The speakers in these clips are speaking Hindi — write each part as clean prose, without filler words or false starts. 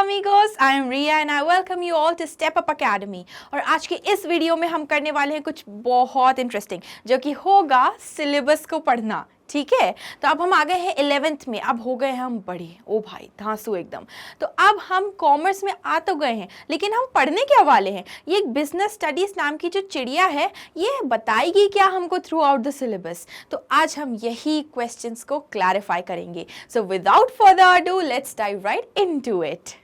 amigos, I am Riya and I welcome you all to Step Up Academy। और आज के इस वीडियो में हम करने वाले हैं कुछ बहुत इंटरेस्टिंग, जो कि होगा सिलेबस को पढ़ना। ठीक है, तो अब हम आ गए हैं 11th में, अब हो गए हम बड़े, ओ भाई धांसू एकदम। तो अब हम कॉमर्स में आ तो गए हैं, लेकिन हम पढ़ने क्या वाले हैं? ये एक बिजनेस स्टडीज नाम की जो चिड़िया है, ये बताएगी क्या हमको थ्रू आउट द सिलेबस। तो आज हम यही क्वेश्चंस को क्लैरिफाई करेंगे। So without further ado, let's dive right into it.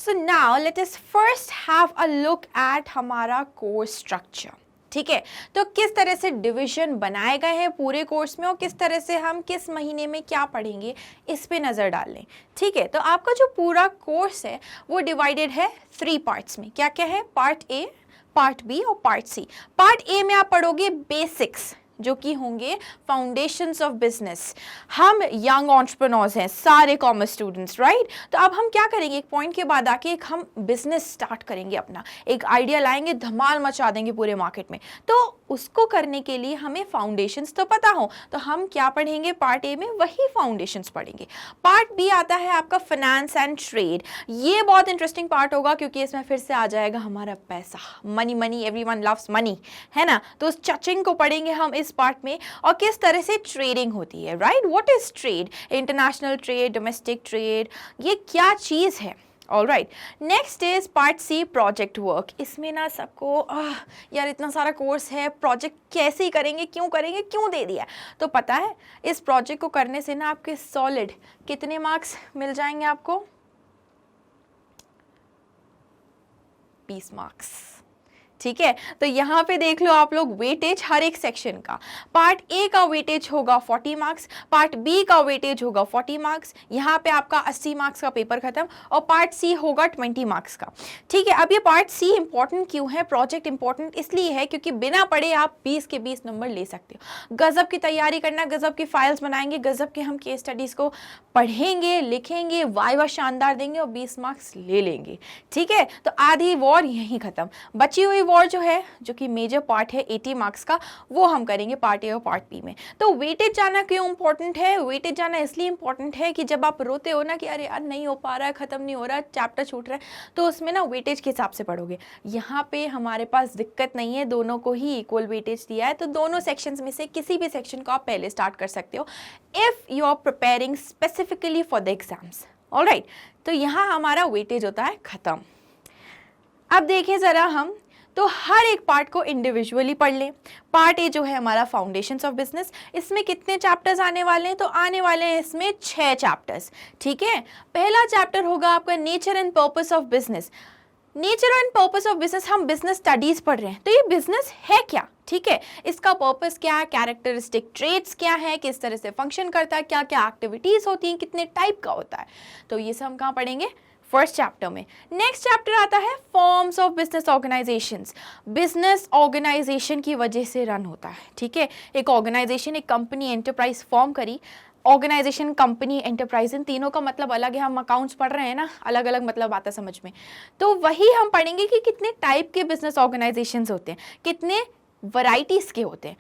So now let us first have a look at हमारा कोर्स स्ट्रक्चर। ठीक है, तो किस तरह से डिवीजन बनाए गए हैं पूरे कोर्स में और किस तरह से हम किस महीने में क्या पढ़ेंगे, इस पे नज़र डाल लें। ठीक है, तो आपका जो पूरा कोर्स है वो डिवाइडेड है 3 पार्ट्स में। क्या क्या है? पार्ट ए, पार्ट बी और पार्ट सी। पार्ट ए में आप पढ़ोगे बेसिक्स, जो कि होंगे फाउंडेशंस ऑफ बिजनेस। हम यंग एंटरप्रेन्योर्स हैं सारे कॉमर्स स्टूडेंट्स, राइट? तो अब हम क्या करेंगे, एक पॉइंट के बाद आके एक हम बिजनेस स्टार्ट करेंगे, अपना एक आइडिया लाएंगे, धमाल मचा देंगे पूरे मार्केट में। तो उसको करने के लिए हमें फाउंडेशंस तो पता हो, तो हम क्या पढ़ेंगे पार्ट ए में? वही फाउंडेशंस पढ़ेंगे। पार्ट बी आता है आपका फाइनेंस एंड ट्रेड। ये बहुत इंटरेस्टिंग पार्ट होगा, क्योंकि इसमें फिर से आ जाएगा हमारा पैसा, money money, everyone loves money, है ना? तो उस चचिंग को पढ़ेंगे हम इस पार्ट में, और किस तरह से ट्रेडिंग होती है, right? What is trade? International trade, domestic trade, ये क्या चीज है? All right, next is part C, project work. इसमें ना सबको यार इतना सारा कोर्स है, प्रोजेक्ट कैसे करेंगे, क्यों दे दिया? तो पता है, इस प्रोजेक्ट को करने से ना आपके सॉलिड कितने मार्क्स मिल जाएंगे आपको? 20 मार्क्स। ठीक है, तो यहाँ पे देख लो आप लोग वेटेज हर एक सेक्शन का। पार्ट ए का वेटेज होगा 40 मार्क्स, पार्ट बी का वेटेज होगा 40 मार्क्स, यहाँ पे आपका 80 मार्क्स का पेपर खत्म, और पार्ट सी होगा 20 मार्क्स का। ठीक है, अब ये पार्ट सी इंपॉर्टेंट क्यों है? प्रोजेक्ट इंपॉर्टेंट इसलिए है क्योंकि बिना पढ़े आप 20 के 20 नंबर ले सकते हो। गजब की तैयारी करना, गजब की फाइल्स बनाएंगे, गजब के हम केस स्टडीज को पढ़ेंगे, लिखेंगे, वाइवा शानदार देंगे और 20 मार्क्स ले लेंगे। ठीक है, तो आधी वॉर यहीं खत्म। बची हुई वॉर जो है, जो कि मेजर पार्ट है 80 मार्क्स का, वो हम करेंगे पार्ट ए और पार्ट बी में। तो वेटेज जाना क्यों इंपॉर्टेंट है? वेटेज जाना इसलिए इंपॉर्टेंट है कि जब आप रोते हो ना कि अरे यार नहीं हो पा रहा है, खत्म नहीं हो रहा, चैप्टर छूट रहा है, तो उसमें ना वेटेज के हिसाब से पढ़ोगे। यहाँ पे हमारे पास दिक्कत नहीं है, दोनों को ही इक्वल वेटेज दिया है, तो दोनों सेक्शंस में से किसी भी सेक्शन को आप पहले स्टार्ट कर सकते हो if you are preparing specifically for the exams. All right, तो यहाँ हमारा वेटेज होता है खत्म। अब देखें जरा हम, तो हर एक पार्ट को इंडिविजुअली पढ़ लें। पार्ट ए जो है हमारा फाउंडेशंस ऑफ बिजनेस, इसमें कितने चैप्टर्स आने वाले हैं? तो आने वाले हैं इसमें 6 चैप्टर्स। ठीक है, पहला चैप्टर होगा आपका nature and purpose of business. Nature and purpose of business, हम बिजनेस स्टडीज पढ़ रहे हैं, तो ये बिजनेस है क्या? ठीक है, इसका पर्पस क्या है, कैरेक्टरिस्टिक ट्रेट्स क्या है, किस तरह से फंक्शन करता है, क्या क्या एक्टिविटीज होती हैं, कितने टाइप का होता है, तो ये सब हम कहाँ पढ़ेंगे? फर्स्ट चैप्टर में। नेक्स्ट चैप्टर आता है forms of business organisations. Business organisation की वजह से रन होता है। ठीक है, एक ऑर्गेनाइजेशन, एक कंपनी, एंटरप्राइज फॉर्म करी। ऑर्गेनाइजेशन, कंपनी, एंटरप्राइज, इन तीनों का मतलब अलग है। हम अकाउंट्स पढ़ रहे हैं ना, अलग अलग मतलब आता है समझ में। तो वही हम पढ़ेंगे कि कितने टाइप के बिजनेस ऑर्गेनाइजेशंस होते हैं, कितने वैरायटीज के होते हैं।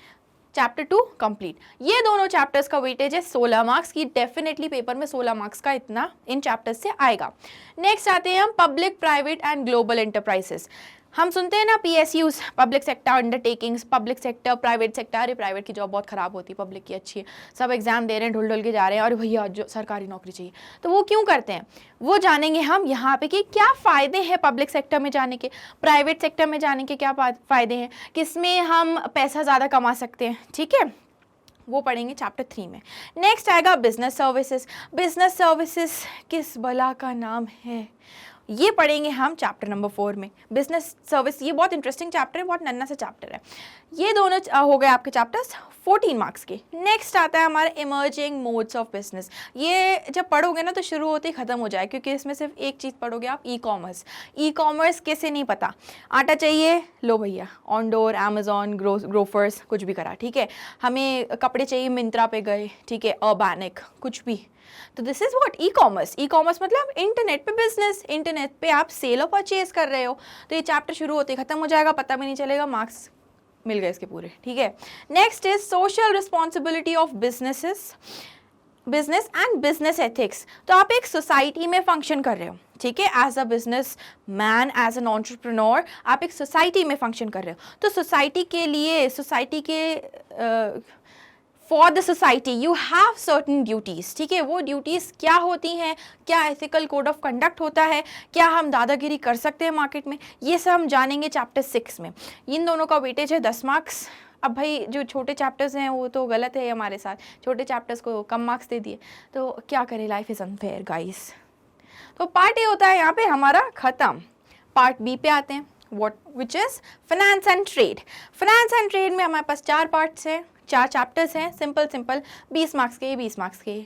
Chapter 2 complete. ये दोनों चैप्टर्स का वेटेज है 16 मार्क्स की। डेफिनेटली पेपर में 16 मार्क्स का इतना इन चैप्टर्स से आएगा। नेक्स्ट आते हैं हम public, private and global enterprises. हम सुनते हैं ना PSUs, public sector undertakings, public sector, private sector. अरे प्राइवेट की जॉब बहुत खराब होती है, पब्लिक की अच्छी है। सब एग्जाम दे रहे हैं, ढुल ढुल के जा रहे हैं, और भैया जो सरकारी नौकरी चाहिए। तो वो क्यों करते हैं, वो जानेंगे हम यहाँ पे कि क्या फ़ायदे हैं पब्लिक सेक्टर में जाने के, प्राइवेट सेक्टर में जाने के क्या फ़ायदे हैं, किसमें हम पैसा ज़्यादा कमा सकते हैं। ठीक है, वो पढ़ेंगे चैप्टर 3 में। नेक्स्ट आएगा बिजनेस सर्विसेज। बिजनेस सर्विसेज किस भला का नाम है, ये पढ़ेंगे हम चैप्टर नंबर 4 में। बिजनेस सर्विस, ये बहुत इंटरेस्टिंग चैप्टर है, बहुत नन्ना सा चैप्टर है। ये दोनों हो गए आपके चैप्टर्स 14 मार्क्स के। नेक्स्ट आता है हमारा इमर्जिंग मोड्स ऑफ बिजनेस। ये जब पढ़ोगे ना तो शुरू होते ही खत्म हो जाए, क्योंकि इसमें सिर्फ एक चीज़ पढ़ोगे आप, ई कॉमर्स। ई कॉमर्स किसे नहीं पता? आटा चाहिए, लो भैया, ऑनडोर, अमेजॉन, ग्रोफर्स, कुछ भी करा। ठीक है, हमें कपड़े चाहिए, मिंत्रा पे गए। ठीक है, अर्बैनिक, कुछ भी। तो this is what, e commerce. E commerce मतलब इंटरनेट पे बिजनेस, इंटरनेट पे आप सेल और परचेज कर रहे हो। तो ये चैप्टर शुरू होते ही खत्म हो जाएगा, पता भी नहीं चलेगा, मार्क्स मिल गए इसके पूरे, ठीक है। Next is social responsibility of business and business ethics. तो आप एक सोसाइटी में फंक्शन कर रहे हो, ठीक है, as a businessman, as an entrepreneur, आप एक सोसाइटी में फंक्शन कर रहे हो। तो सोसाइटी के लिए, सोसाइटी के for the society you have certain duties, ठीक है। वो ड्यूटीज़ क्या होती हैं, क्या एथिकल कोड ऑफ कंडक्ट होता है, क्या हम दादागिरी कर सकते हैं मार्केट में, ये सब हम जानेंगे चैप्टर 6 में। इन दोनों का वेटेज है 10 मार्क्स। अब भाई जो छोटे चैप्टर्स हैं वो तो गलत है हमारे साथ, छोटे चैप्टर्स को कम मार्क्स दे दिए, तो क्या करें, लाइफ इज़ अनफेयर गाइस। तो पार्ट ए होता है यहाँ पे हमारा ख़त्म। पार्ट बी पे आते हैं, what which is finance and trade. Finance and trade में हमारे पास 4 पार्ट्स हैं, 4 चैप्टर्स हैं, सिंपल 20 मार्क्स के, 20 मार्क्स के।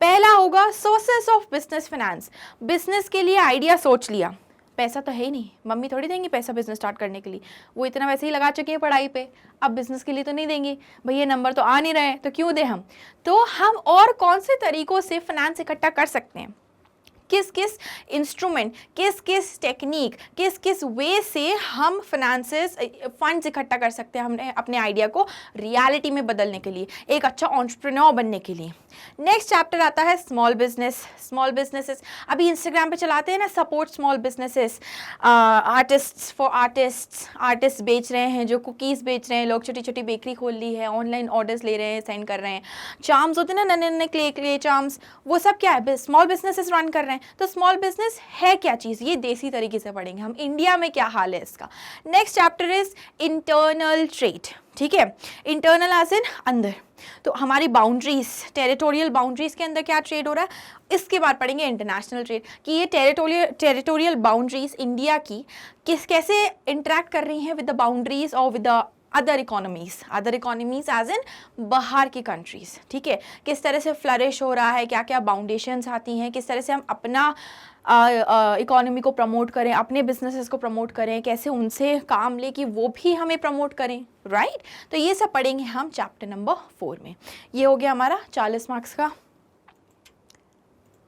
पहला होगा sources of business finance. Business के लिए आइडिया सोच लिया, पैसा तो है ही नहीं, मम्मी थोड़ी देंगी पैसा बिजनेस स्टार्ट करने के लिए, वो इतना वैसे ही लगा चुके हैं पढ़ाई पे, अब बिजनेस के लिए तो नहीं देंगी, भैया नंबर तो आ नहीं रहे तो क्यों दे हम। तो हम और कौन से तरीकों से फाइनेंस इकट्ठा कर सकते हैं, किस किस इंस्ट्रूमेंट, किस किस टेक्निक, किस किस वे से हम फाइनेंसेस फंड्स इकट्ठा कर सकते हैं हमने अपने आइडिया को रियलिटी में बदलने के लिए, एक अच्छा एंटरप्रेन्योर बनने के लिए। नेक्स्ट चैप्टर आता है स्मॉल बिजनेस। स्मॉल बिजनेसेस अभी इंस्टाग्राम पे चलाते हैं ना, support small businesses, artists for artist बेच रहे हैं, जो कुकीज़ बेच रहे हैं, लोग छोटी छोटी बेकरी खोल ली है, ऑनलाइन ऑर्डर्स ले रहे हैं, सेंड कर रहे हैं, चार्म्स होते हैं ना, नन्हे नन्हे क्ले चार्म्स, वो सब क्या है, स्मॉल बिजनेसेस रन कर रहे हैं। तो स्मॉल बिजनेस है क्या चीज़, ये देसी तरीके से पढ़ेंगे हम, इंडिया में क्या हाल है इसका। Next chapter is internal trade, ठीक है, इंटरनल एज इन अंदर, तो हमारी बाउंड्रीज, टेरिटोरियल बाउंड्रीज के अंदर क्या ट्रेड हो रहा है। इसके बाद पढ़ेंगे इंटरनेशनल ट्रेड, कि ये टेरिटोरियल बाउंड्रीज इंडिया की कैसे इंटरेक्ट कर रही हैं विद द बाउंड्रीज और with the other economies as in बाहर की कंट्रीज़, ठीक है, किस तरह से फ्लरिश हो रहा है, क्या क्या बाउंडेशंस आती हैं, किस तरह से हम अपना इकोनॉमी को प्रमोट करें, अपने बिजनेसेस को प्रमोट करें, कैसे उनसे काम ले कि वो भी हमें प्रमोट करें, राइट। तो ये सब पढ़ेंगे हम चैप्टर नंबर 4 में। ये हो गया हमारा 40 मार्क्स का।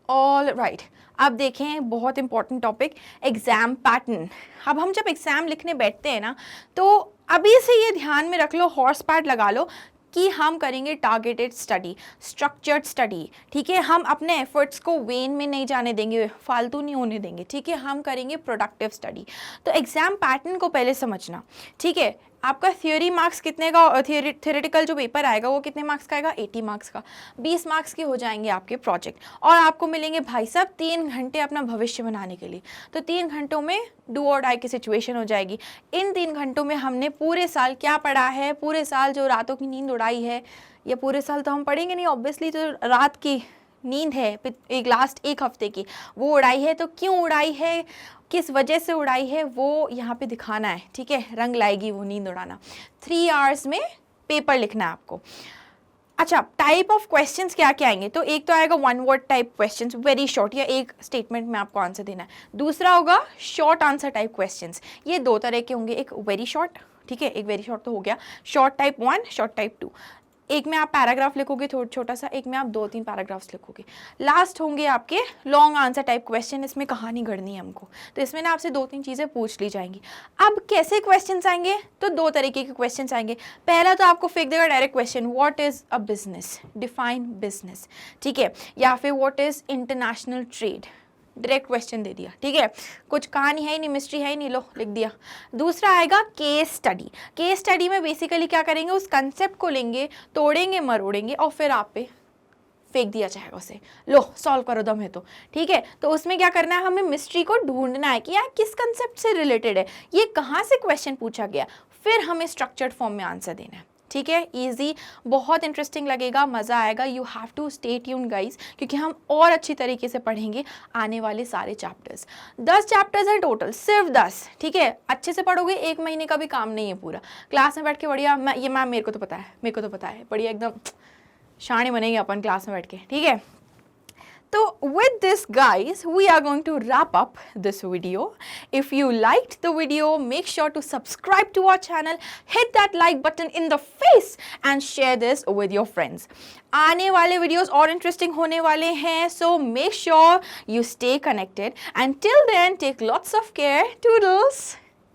ऑल राइट, अब देखें बहुत इंपॉर्टेंट टॉपिक, एग्ज़ाम पैटर्न। अब हम जब एग्ज़ाम लिखने बैठते हैं ना, तो अभी से ये ध्यान में रख लो, हॉर्स पैड लगा लो कि हम करेंगे टारगेटेड स्टडी, स्ट्रक्चर्ड स्टडी, ठीक है। हम अपने एफर्ट्स को वेन में नहीं जाने देंगे, फालतू नहीं होने देंगे, ठीक है, हम करेंगे प्रोडक्टिव स्टडी। तो एग्ज़ाम पैटर्न को पहले समझना, ठीक है। आपका थ्योरी मार्क्स कितने का, थियोरेटिकल जो पेपर आएगा वो कितने मार्क्स का आएगा, 80 मार्क्स का। 20 मार्क्स के हो जाएंगे आपके प्रोजेक्ट, और आपको मिलेंगे भाई साहब 3 घंटे अपना भविष्य बनाने के लिए। तो 3 घंटों में डू और डाई की सिचुएशन हो जाएगी। इन 3 घंटों में हमने पूरे साल क्या पढ़ा है, पूरे साल जो रातों की नींद उड़ाई है, या पूरे साल तो हम पढ़ेंगे नहीं ऑब्वियसली, जो रात की नींद है एक लास्ट 1 हफ्ते की, वो उड़ाई है, तो क्यों उड़ाई है, किस वजह से उड़ाई है, वो यहाँ पे दिखाना है, ठीक है, रंग लाएगी वो नींद उड़ाना। 3 आवर्स में पेपर लिखना है आपको। अच्छा, टाइप ऑफ क्वेश्चंस क्या क्या आएंगे, तो एक तो आएगा 1 word type questions, very short, या एक स्टेटमेंट में आपको आंसर देना है। दूसरा होगा शॉर्ट आंसर टाइप क्वेश्चंस, ये 2 तरह के होंगे, एक वेरी शॉर्ट, ठीक है, एक वेरी शॉर्ट तो हो गया, शॉर्ट टाइप 1, शॉर्ट टाइप 2। एक में आप पैराग्राफ लिखोगे छोटा सा, एक में आप 2-3 पैराग्राफ्स लिखोगे। लास्ट होंगे आपके लॉन्ग आंसर टाइप क्वेश्चन, इसमें कहानी गढ़नी है हमको, तो इसमें ना आपसे 2-3 चीज़ें पूछ ली जाएंगी। अब कैसे क्वेश्चंस आएंगे, तो 2 तरीके के क्वेश्चंस आएंगे। पहला तो आपको फेंक देगा direct question, what is a business, define business, ठीक है, या फिर what is international trade, direct question दे दिया, ठीक है, कुछ कहानी है ही नहीं, मिस्ट्री है ही नहीं, लो लिख दिया। दूसरा आएगा केस स्टडी। केस स्टडी में बेसिकली क्या करेंगे, उस कंसेप्ट को लेंगे, तोड़ेंगे मरोड़ेंगे, और फिर आप पे फेंक दिया जाएगा उसे, लो सॉल्व करो दम है तो, ठीक है। तो उसमें क्या करना है, हमें मिस्ट्री को ढूंढना है कि यार किस कंसेप्ट से रिलेटेड है, ये कहाँ से क्वेश्चन पूछा गया, फिर हमें स्ट्रक्चर्ड फॉर्म में आंसर देना है, ठीक है। इजी, बहुत इंटरेस्टिंग लगेगा, मज़ा आएगा। You have to stay tuned guys, क्योंकि हम और अच्छी तरीके से पढ़ेंगे आने वाले सारे चैप्टर्स। 10 चैप्टर्स हैं टोटल, सिर्फ 10, ठीक है। अच्छे से पढ़ोगे, 1 महीने का भी काम नहीं है पूरा, क्लास में बैठ के बढ़िया, ये मैम मेरे को तो पता है, बढ़िया एकदम शाणे बनेंगे अपन क्लास में बैठ के, ठीक है। So with this guys, we are going to wrap up this video. If you liked the video, make sure to subscribe to our channel, hit that like button in the face and share this with your friends. आने वाले videos और interesting होने वाले हैं, so make sure you stay connected. Until then, take lots of care. Toodles!